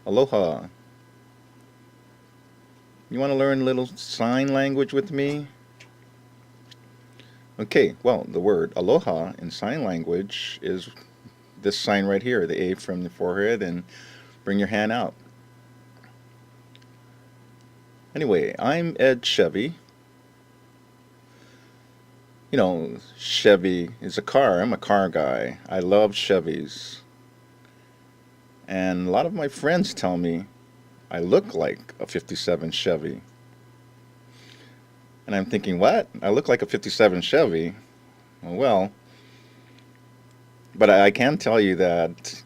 Aloha. You want to learn a little sign language with me? Okay, well, the word aloha in sign language is this sign right here, the A from the forehead, and bring your hand out. Anyway, I'm Ed Chevy. Chevy is a car. I'm a car guy. I love Chevys. And a lot of my friends tell me I look like a 57 Chevy. And I'm thinking, what? I look like a 57 Chevy? Well, but I can tell you that,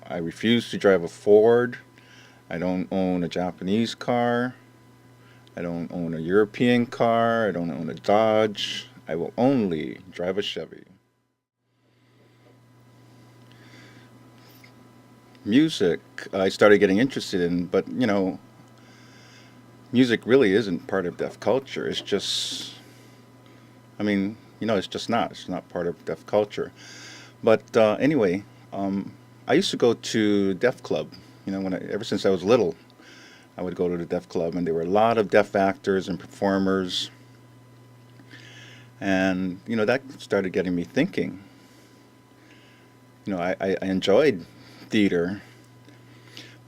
I refuse to drive a Ford. I don't own a Japanese car. I don't own a European car. I don't own a Dodge. I will only drive a Chevy. Music, I started getting interested in, but music really isn't part of deaf culture. It's just, it's just not. It's not part of deaf culture. But anyway, I used to go to deaf club. Ever since I was little, I would go to the deaf club, and there were a lot of deaf actors and performers, and that started getting me thinking. I enjoyed theater,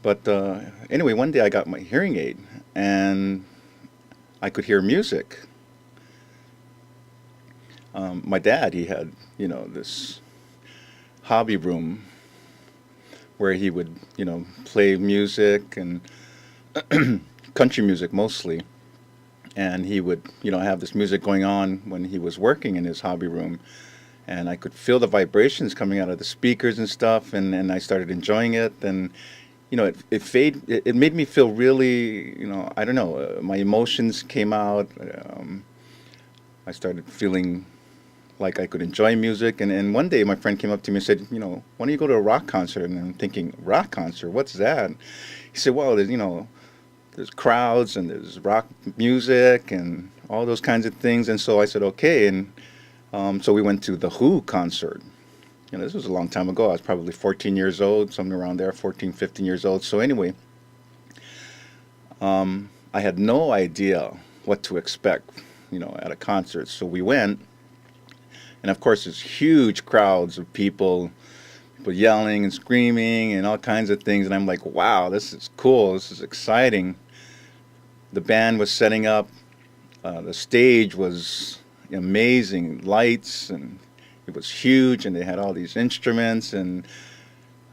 but anyway, one day I got my hearing aid, and I could hear music. My dad, he had this hobby room where he would play music and country music mostly, and he would have this music going on when he was working in his hobby room, and I could feel the vibrations coming out of the speakers and stuff, and I started enjoying it, and it made me feel really, I don't know, my emotions came out. I started feeling like I could enjoy music, and one day my friend came up to me and said, why don't you go to a rock concert? And I'm thinking, rock concert, what's that? He said, well, there's crowds and there's rock music and all those kinds of things. And so I said, okay. And so we went to the Who concert. This was a long time ago. I was probably 14 years old, something around there, 14, 15 years old. So anyway, I had no idea what to expect, at a concert. So we went, and of course, there's huge crowds of people yelling and screaming and all kinds of things. And I'm like, wow, this is cool. This is exciting. The band was setting up. The stage was amazing, lights, and it was huge. And they had all these instruments and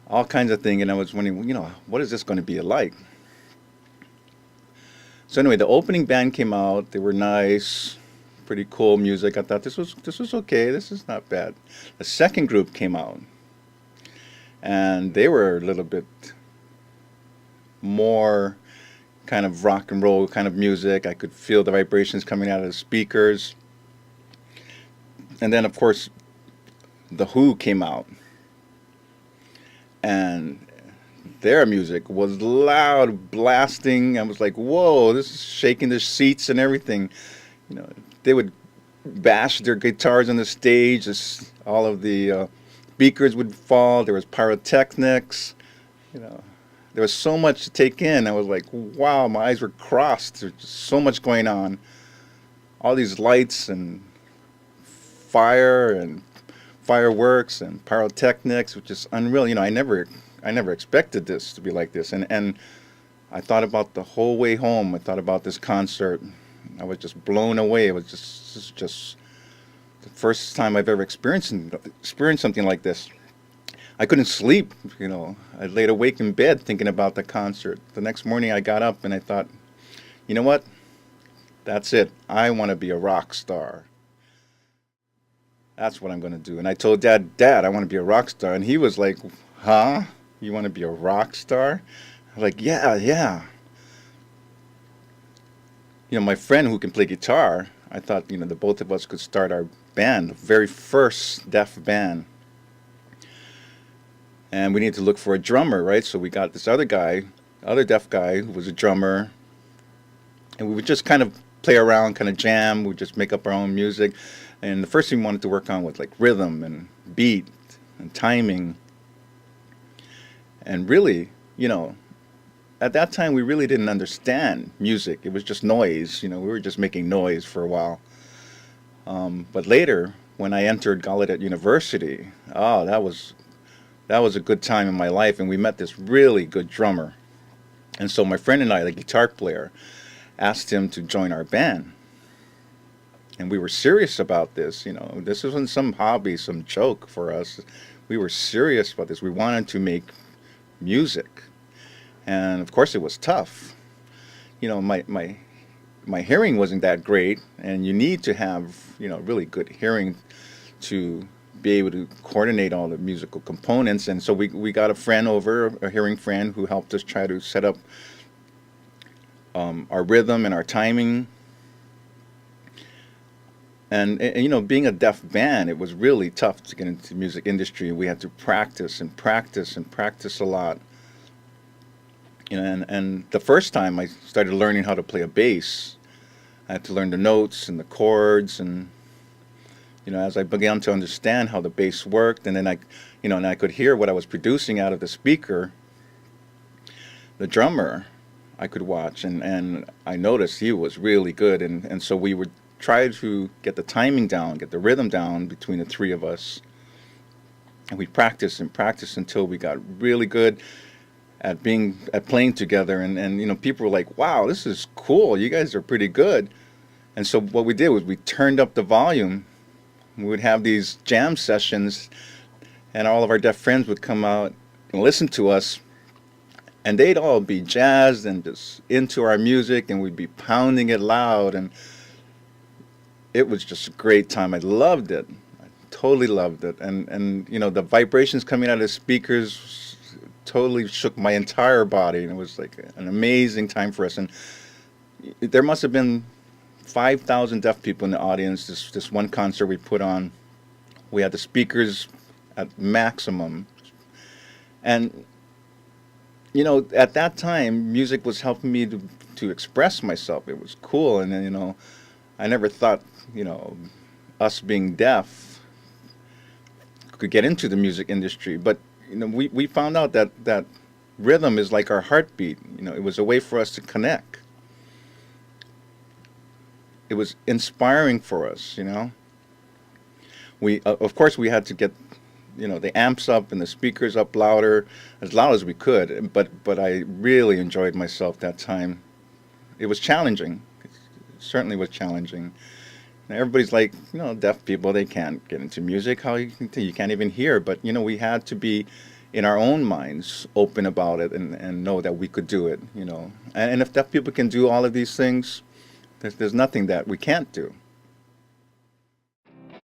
all kinds of things. And I was wondering, what is this going to be like? So anyway, the opening band came out. They were nice, pretty cool music. I thought this was okay. This is not bad. The second group came out, and they were a little bit more kind of rock and roll kind of music. I could feel the vibrations coming out of the speakers. And then, of course, the Who came out, and their music was loud, blasting. I was like, whoa, this is shaking the seats and everything. They would bash their guitars on the stage. All of the speakers would fall. There was pyrotechnics. There was so much to take in. I was like, wow, my eyes were crossed. There's just so much going on. All these lights and fire and fireworks and pyrotechnics, which is unreal. I never expected this to be like this. And I thought about the whole way home. I thought about this concert. I was just blown away. It was just the first time I've ever experienced something like this. I couldn't sleep, I laid awake in bed thinking about the concert. The next morning I got up and I thought, you know what? That's it. I want to be a rock star. That's what I'm going to do. And I told Dad, I want to be a rock star. And he was like, huh? You want to be a rock star? I was like, yeah, yeah. My friend who can play guitar, I thought, the both of us could start our band, the very first deaf band. And we needed to look for a drummer, right? So we got this other deaf guy who was a drummer. And we would just kind of play around, kind of jam. We'd just make up our own music. And the first thing we wanted to work on was like rhythm and beat and timing. And really, at that time we really didn't understand music. It was just noise. We were just making noise for a while. But later, when I entered Gallaudet University, oh, that was a good time in my life, and we met this really good drummer. And so my friend and I, the guitar player, asked him to join our band. And we were serious about this. This wasn't some hobby, some joke for us. We were serious about this. We wanted to make music. And of course, it was tough. My hearing wasn't that great, and you need to have, really good hearing to be able to coordinate all the musical components. And so we got a friend over, a hearing friend, who helped us try to set up our rhythm and our timing. And being a deaf band, it was really tough to get into the music industry. We had to practice and practice and practice a lot. And the first time I started learning how to play a bass, I had to learn the notes and the chords. And as I began to understand how the bass worked, and then I could hear what I was producing out of the speaker, the drummer I could watch, and I noticed he was really good. And so we would try to get the timing down, get the rhythm down between the three of us. And we practiced and practiced until we got really good at playing together. And people were like, wow, this is cool. You guys are pretty good. And so what we did was we turned up the volume. We would have these jam sessions, and all of our deaf friends would come out and listen to us. And they'd all be jazzed and just into our music, and we'd be pounding it loud. And it was just a great time. I loved it. I totally loved it. And the vibrations coming out of the speakers totally shook my entire body. And it was like an amazing time for us. And there must have been 5,000 deaf people in the audience. This one concert we put on. We had the speakers at maximum. And at that time, music was helping me to express myself. It was cool. And then, I never thought, us being deaf could get into the music industry. But, we found out that rhythm is like our heartbeat. It was a way for us to connect. It was inspiring for us, We, of course, we had to get, the amps up and the speakers up louder, as loud as we could. But I really enjoyed myself that time. It was challenging. It certainly was challenging. Everybody's like, deaf people, they can't get into music. How you can't even hear. But, we had to be, in our own minds, open about it and know that we could do it, And if deaf people can do all of these things, there's nothing that we can't do.